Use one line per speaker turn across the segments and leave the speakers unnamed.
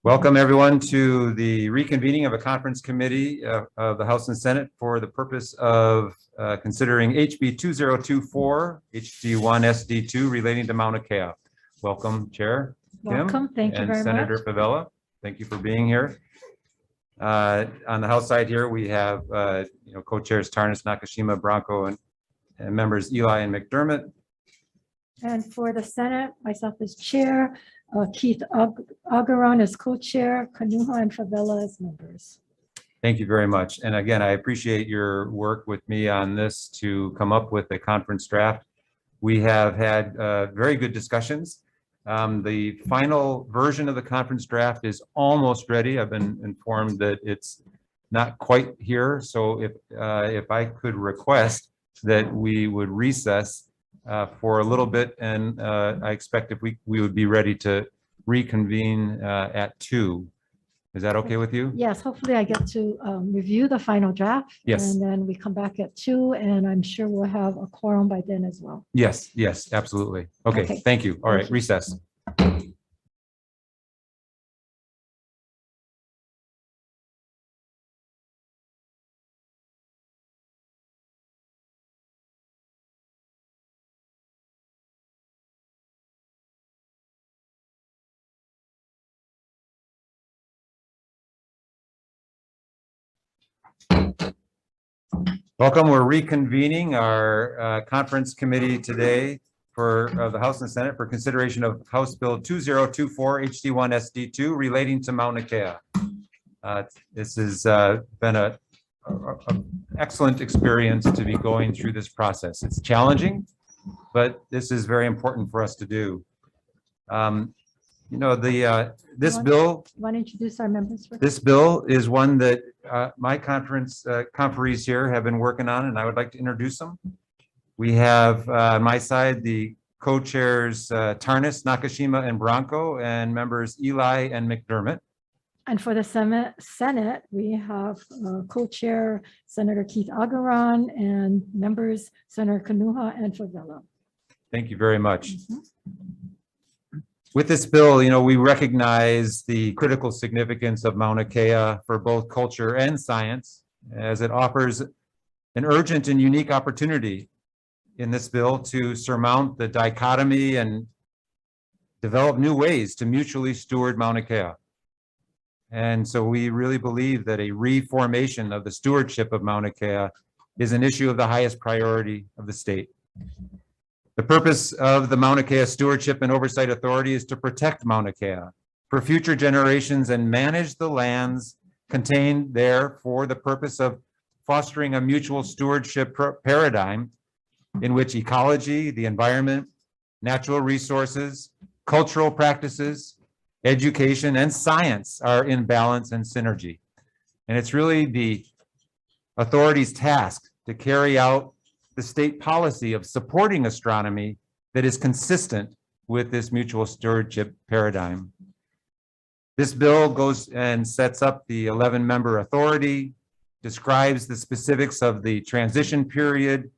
Welcome everyone to the reconvening of a conference committee of the House and Senate for the purpose of considering HB 2024 HD1 SD2 relating to Mauna Kea. Welcome, Chair Kim.
Welcome. Thank you very
Senator
much.
Favela. Thank you for being here. On the House side here, we have co-chairs Tarnas, Nakashima, Branco, and members Eli and McDermott.
And for the Senate, myself as chair, Keith Augeron as co-chair, Kanuha and Favela as members.
Thank you very much. And again, I appreciate your work with me on this to come up with a conference draft. We have had very good discussions. The final version of the conference draft is almost ready. I've been informed that it's not quite here. So if I could request that we would recess for a little bit, and I expect if we would be ready to reconvene at 2. Is that okay with you?
Yes, hopefully I get to review the final draft.
Yes.
And then we come back at 2, and I'm sure we'll have a quorum by then as well.
Yes, yes, absolutely. Okay. Thank you. All right, recess. Welcome. We're reconvening our conference committee today for the House and Senate for consideration of House Bill 2024 HD1 SD2 relating to Mauna Kea. This has been an excellent experience to be going through this process. It's challenging, but this is very important for us to do. This bill.
Want to introduce our members?
This bill is one that my conferees here have been working on, and I would like to introduce them. We have on my side the co-chairs Tarnas, Nakashima, and Branco, and members Eli and McDermott.
And for the Senate, we have co-chair Senator Keith Augeron and members Senator Kanuha and Favela.
Thank you very much. With this bill, we recognize the critical significance of Mauna Kea for both culture and science, as it offers an urgent and unique opportunity in this bill to surmount the dichotomy and develop new ways to mutually steward Mauna Kea. And so we really believe that a reformation of the stewardship of Mauna Kea is an issue of the highest priority of the state. The purpose of the Mauna Kea Stewardship and Oversight Authority is to protect Mauna Kea for future generations and manage the lands contained there for the purpose of fostering a mutual stewardship paradigm in which ecology, the environment, natural resources, cultural practices, education, and science are in balance and synergy. And it's really the authority's task to carry out the state policy of supporting astronomy that is consistent with this mutual stewardship paradigm. This bill goes and sets up the 11-member authority, describes the specifics of the transition period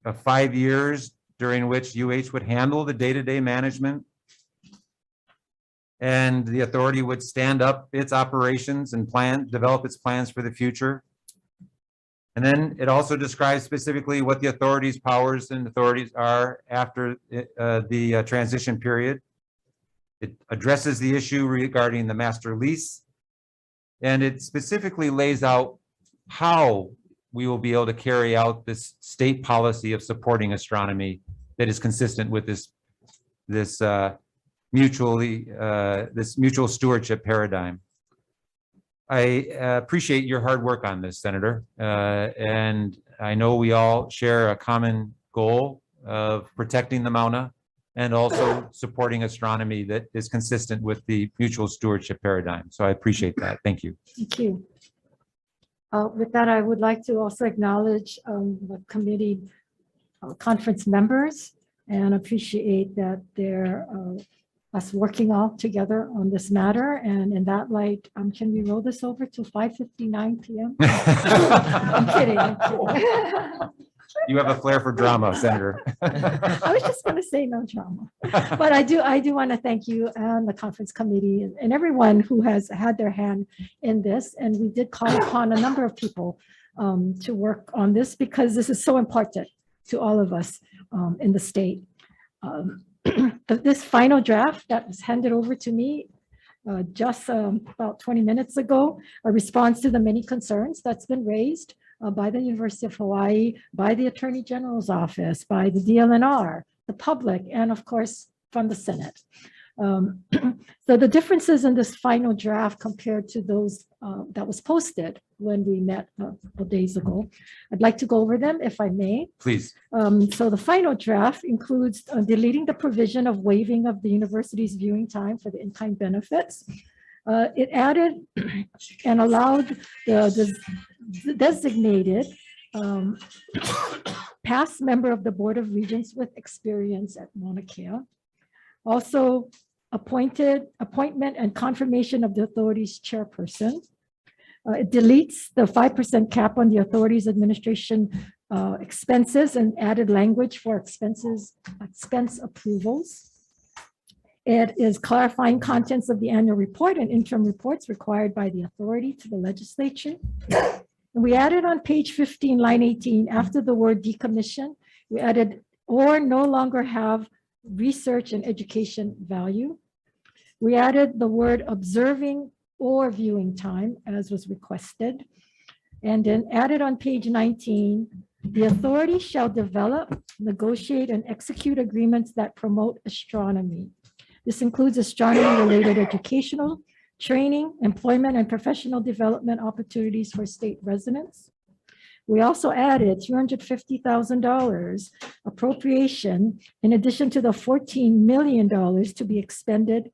of 5 years during which UH would handle the day-to-day management, and the authority would stand up its operations and develop its plans for the future. And then it also describes specifically what the authority's powers and authorities are after the transition period. It addresses the issue regarding the master lease, and it specifically lays out how we will be able to carry out this state policy of supporting astronomy that is consistent with this mutual stewardship paradigm. I appreciate your hard work on this, Senator, and I know we all share a common goal of protecting the Mauna and also supporting astronomy that is consistent with the mutual stewardship paradigm. So I appreciate that. Thank you.
Thank you. With that, I would like to also acknowledge the committee conference members and appreciate that they're us working all together on this matter. And in that light, can we roll this over to 5:59 p.m.? I'm kidding.
You have a flair for drama, Senator.
I was just going to say no drama, but I do want to thank you and the conference committee and everyone who has had their hand in this. And we did call upon a number of people to work on this because this is so important to all of us in the state. This final draft that was handed over to me just about 20 minutes ago, a response to the many concerns that's been raised by the University of Hawaii, by the Attorney General's office, by the DLNR, the public, and of course, from the Senate. So the differences in this final draft compared to those that was posted when we met a couple days ago, I'd like to go over them if I may.
Please.
So the final draft includes deleting the provision of waiving of the university's viewing time for the in-kind benefits. It added and allowed the designated past member of the Board of Regents with experience at Mauna Kea. Also appointment and confirmation of the authority's chairperson. It deletes the 5% cap on the authority's administration expenses and added language for expense approvals. It is clarifying contents of the annual report and interim reports required by the authority to the legislature. And we added on page 15, line 18, after the word decommission, we added or no longer have research and education value. We added the word observing or viewing time as was requested. And then added on page 19, the authority shall develop, negotiate, and execute agreements that promote astronomy. This includes astronomy-related educational, training, employment, and professional development opportunities for state residents. We also added $250,000 appropriation in addition to the $14 million to be expended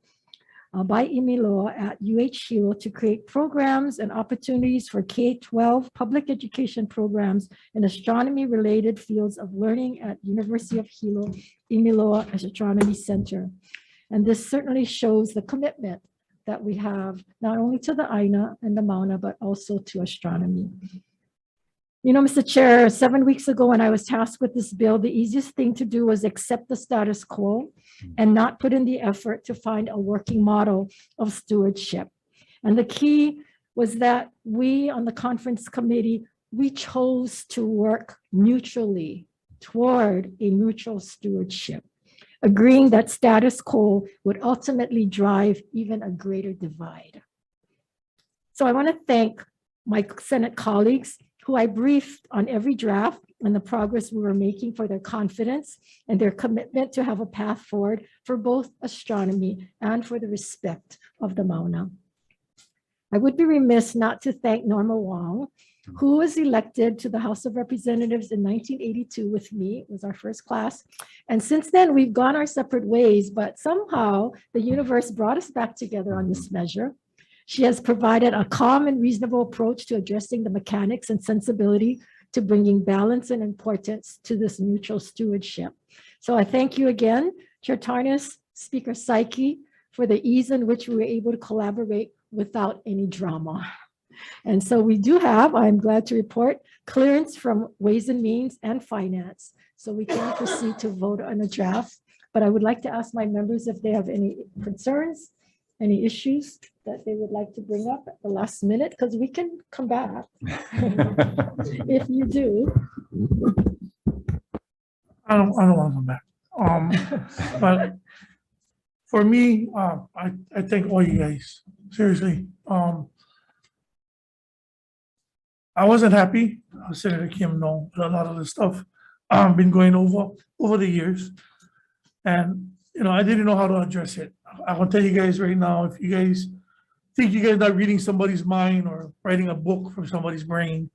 by Imiloa at UH Hilo to create programs and opportunities for K-12 public education programs in astronomy-related fields of learning at University of Hilo Imiloa Astronomy Center. And this certainly shows the commitment that we have not only to the Aina and the Mauna, but also to astronomy. You know, Mr. Chair, 7 weeks ago when I was tasked with this bill, the easiest thing to do was accept the status quo and not put in the effort to find a working model of stewardship. And the key was that we on the conference committee, we chose to work mutually toward a mutual stewardship, agreeing that status quo would ultimately drive even a greater divide. So I want to thank my Senate colleagues who I briefed on every draft and the progress we were making for their confidence and their commitment to have a path forward for both astronomy and for the respect of the Mauna. I would be remiss not to thank Norma Wong, who was elected to the House of Representatives in 1982 with me. It was our first class. And since then, we've gone our separate ways, but somehow the universe brought us back together on this measure. She has provided a calm and reasonable approach to addressing the mechanics and sensibility to bringing balance and importance to this mutual stewardship. So I thank you again, Chair Tarnas, Speaker Saiki, for the ease in which we were able to collaborate without any drama. And so we do have, I'm glad to report, clearance from Ways and Means and Finance. So we can proceed to vote on a draft. But I would like to ask my members if they have any concerns, any issues that they would like to bring up at the last minute, because we can come back if you do.
I don't want to come back. But for me, I thank all you guys, seriously. I wasn't happy, Senator Kim know, with a lot of the stuff I've been going over the years. And, you know, I didn't know how to address it. I will tell you guys right now, if you guys think you guys are not reading somebody's mind or writing a book from somebody's brain,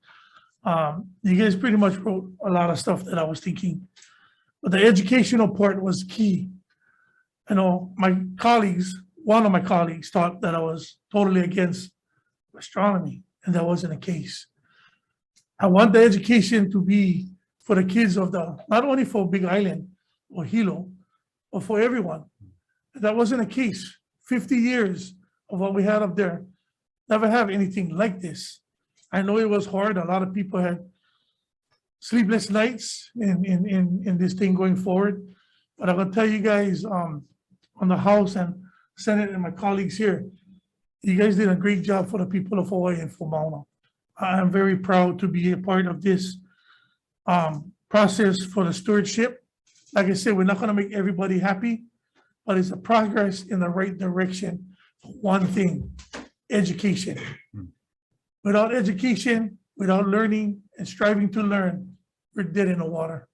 you guys pretty much wrote a lot of stuff that I was thinking. But the educational part was key. You know, my colleagues, one of my colleagues thought that I was totally against astronomy, and that wasn't the case. I want the education to be for the kids of not only for Big Island or Hilo, but for everyone. That wasn't the case. 50 years of what we had up there, never have anything like this. I know it was hard. A lot of people had sleepless nights in this thing going forward. But I'm gonna tell you guys, on the House and Senate and my colleagues here, you guys did a great job for the people of Hawaii and for Mauna. I am very proud to be a part of this process for the stewardship. Like I said, we're not gonna make everybody happy, but it's a progress in the right direction. One thing, education. Without education, without learning and striving to learn, we're dead in the water.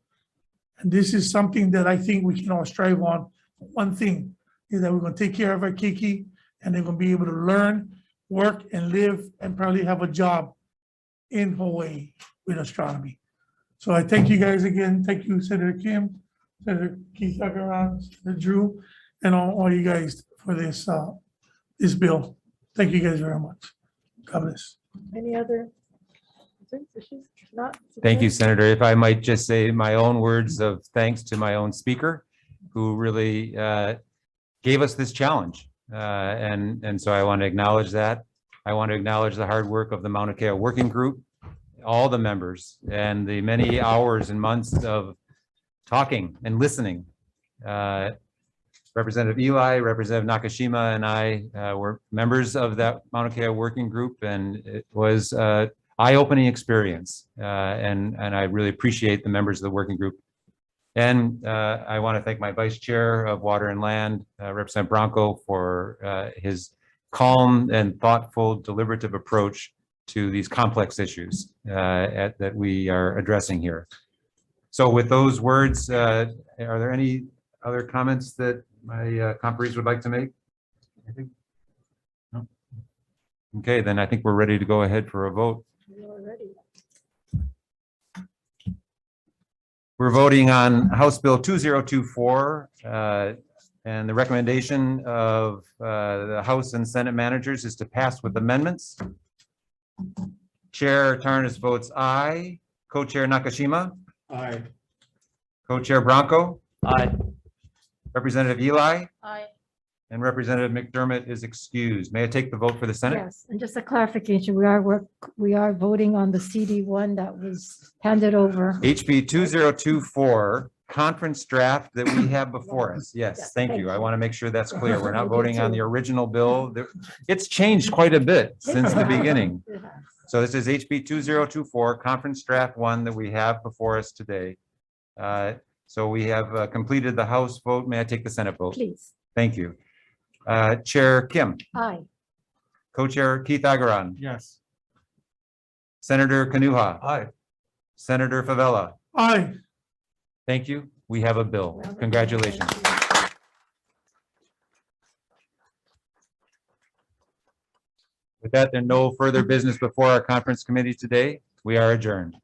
And this is something that I think we can all strive on. One thing is that we're gonna take care of our keiki, and they're gonna be able to learn, work, and live, and probably have a job in Hawaii with astronomy. So I thank you guys again. Thank you, Senator Kim, Senator Keith Agaran, Senator Drew, and all you guys for this this bill. Thank you guys very much. God bless.
Any other issues? Not.
Thank you, Senator. If I might just say my own words of thanks to my own speaker, who really gave us this challenge. And so I want to acknowledge that. I want to acknowledge the hard work of the Mauna Kea Working Group, all the members, and the many hours and months of talking and listening. Representative Eli, Representative Nakashima, and I were members of that Mauna Kea Working Group, and it was an eye-opening experience. And I really appreciate the members of the working group. And I want to thank my Vice Chair of Water and Land, Representative Branco, for his calm and thoughtful, deliberative approach to these complex issues that we are addressing here. So with those words, are there any other comments that my conferees would like to make? I think no. Okay, then I think we're ready to go ahead for a vote. We're voting on House Bill 2024, and the recommendation of the House and Senate managers is to pass with amendments. Chair Tarnas votes aye. Co-Chair Nakashima?
Aye.
Co-Chair Branco?
Aye.
Representative Eli?
Aye.
And Representative McDermott is excused. May I take the vote for the Senate?
Yes, and just a clarification, we are voting on the CD one that was handed over.
HB 2024, conference draft that we have before us. Yes,
Yes,
thank
thank
you. I
you.
want to make sure that's clear. We're
I
not
do
voting on
too.
the original bill. It's changed quite a bit since the beginning.
It has.
So this is HB 2024, conference draft one that we have before us today. So we have completed the House vote. May I take the Senate vote?
Please.
Thank you. Chair Kim,
Aye.
Co-Chair Keith Agaran,
Yes.
Senator Kanuha,
Aye.
Senator Favela.
Aye.
Thank you. We have a bill. Congratulations. With that, there are no further business before our conference committee today. We are adjourned.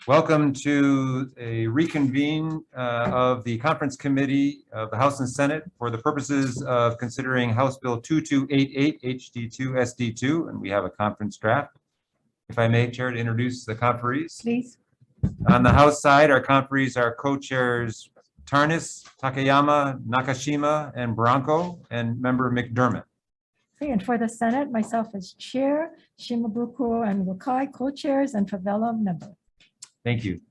Welcome to a reconvene of the conference committee of the House and Senate for the purposes of considering House Bill 2288 HD2 SD2, and we have a conference draft. If I may, Chair, to introduce the conferees.
Please.
On the House side, our conferees are co-chairs Tarnas, Takayama, Nakashima, and Branco, and member McDermott.
Okay, and for the Senate, myself as chair, Shimabukuro and Wakai co-chairs, and Favela member.
Thank you.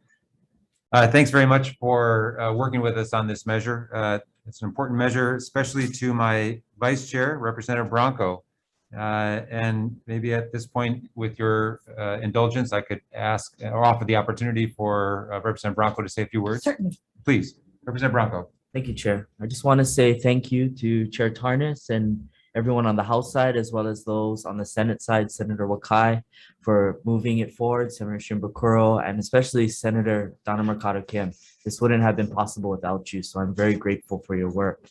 Thanks very much for working with us on this measure. It's an important measure, especially to my vice chair, Representative Branco. And maybe at this point, with your indulgence, I could ask or offer the opportunity for Representative Branco to say a few words.
Certainly.
Please, Representative Branco.
Thank you, Chair. I just want to say thank you to Chair Tarnas and everyone on the House side, as well as those on the Senate side, Senator Wakai, for moving it forward, Senator Shimbukuro, and especially Senator Donna Mercado Kim. This wouldn't have been possible without you, so I'm very grateful for your work.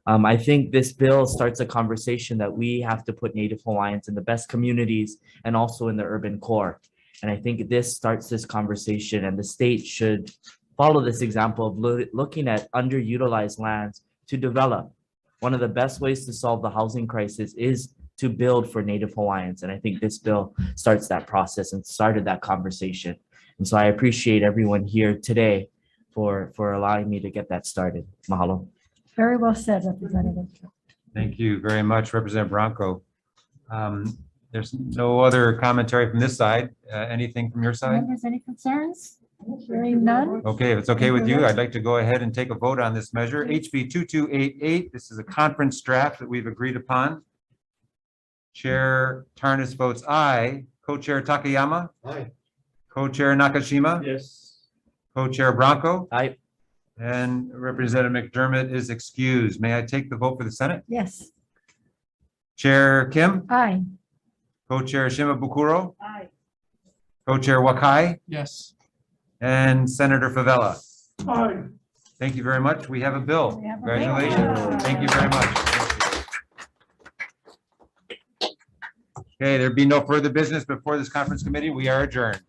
I think this bill starts a conversation that we have to put Native Hawaiians in the best communities and also in the urban core. And I think this starts this conversation, and the state should follow this example of looking at underutilized lands to develop. one of the best ways to solve the housing crisis is to build for Native Hawaiians. And I think this bill starts that process and started that conversation. And so I appreciate everyone here today for allowing me to get that started. Mahalo.
Very well said, Representative.
Thank you very much, Representative Bronco. There's no other commentary from this side. Anything from your side?
Members, any concerns? Hearing none.
Okay, if it's okay with you, I'd like to go ahead and take a vote on this measure. HB 2288, this is a conference draft that we've agreed upon. Chair Tarnas votes aye. Co-chair Takayama?
Aye.
Co-chair Nakashima?
Yes.
Co-chair Bronco?
Aye.
And Representative McDermott is excused. May I take the vote for the Senate?
Yes.
Chair Kim?
Aye.
Co-chair Shimabukuro?
Aye.
Co-chair Wakai?
Yes.
And Senator Favela?
Aye.
Thank you very much. We have a bill.
We have a bill.
Congratulations. Thank you very much. Okay, there be no further business before this conference committee. We are adjourned.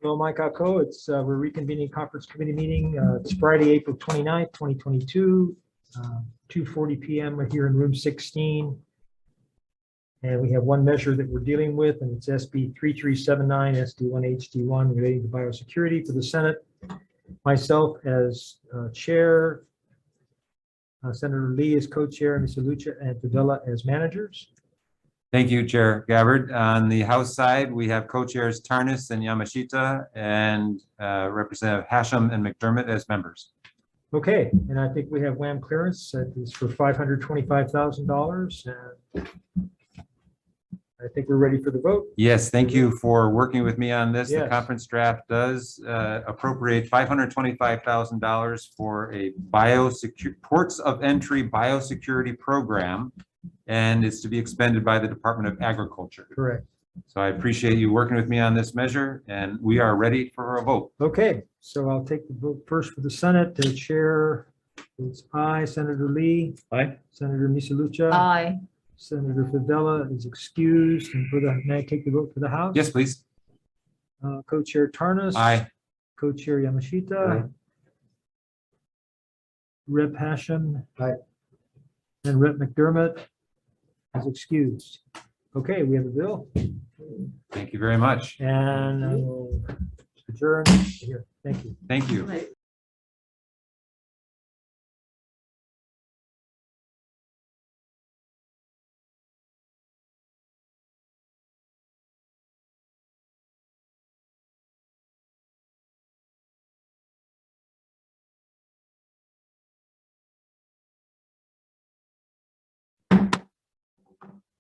Hello, Mike Ako. We're reconvening conference committee meeting. It's Friday, April 29th, 2022, 2:40 p.m. We're here in room 16. And we have one measure that we're dealing with, and it's SB 3379 SD1 relating to biosecurity for the Senate. Myself as chair, Senator Lee as co-chair, Ms. Lucha and Favela as managers.
Thank you, Chair Gabbard. On the House side, we have co-chairs Tarnas and Yamashita and Representative Hashem and McDermott as members.
Okay, and I think we have WAM clearance that is for $525,000. And I think we're ready for the vote.
Yes, thank you for working with me on this. The
Yes.
conference draft does appropriate $525,000 for a ports of entry biosecurity program, and it's to be expended by the Department of Agriculture.
Correct.
So I appreciate you working with me on this measure, and we are ready for a vote.
Okay, so I'll take the vote first for the Senate. The chair is aye. Senator Lee.
Aye.
Senator Misalucha.
Aye.
Senator Favela is excused. And for the, may I take the vote for the House?
Yes, please.
Co-chair Tarnas.
Aye.
Co-chair Yamashita.
Aye.
Rep Hashem. Aye. And Rep McDermott is excused. Okay, we have a bill.
Thank you very much.
And I will adjourn here. Thank you.
Thank you.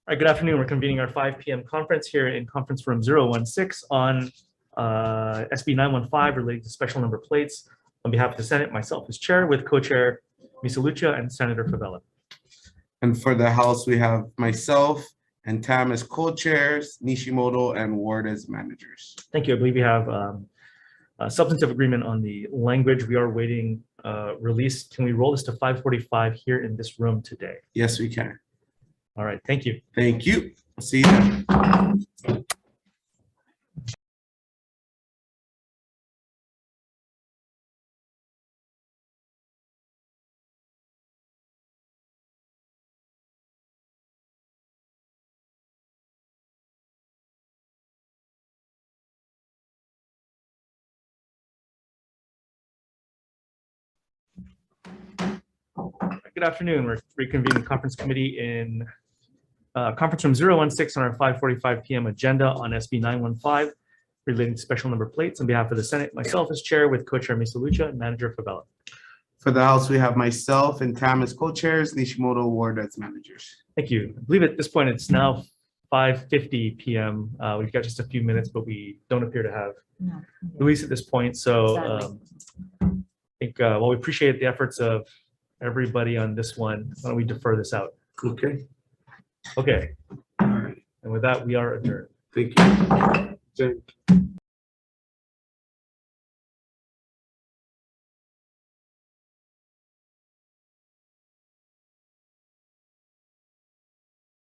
All right, good afternoon. We're convening our 5 p.m. conference here in conference room 016 on SB 915 related to special number plates. On behalf of the Senate, myself as chair with co-chair Misalucha and Senator Favela.
And for the House, we have myself and Tam as co-chairs, Nishimoto and Ward as managers.
Thank you. I believe we have a substantive agreement on the language. We are waiting release. Can we roll this to 5:45 here in this room today?
Yes, we can.
All right, thank you.
Thank you. See you then.
Good afternoon. We're reconvening conference committee in conference room 016 on our 5:45 p.m. agenda on SB 915 relating to special number plates. On behalf of the Senate, myself as chair with co-chair Misalucha and manager Favela.
For the House, we have myself and Tam as co-chairs, Nishimoto, Ward as managers.
Thank you. I believe at this point it's now 5:50 p.m. We've got just a few minutes, but we don't appear to have Luis at this point. So I think while we appreciate the efforts of everybody on this one, why don't we defer this out?
Okay.
Okay.
All right.
And with that, we are adjourned.
Thank you. Jake.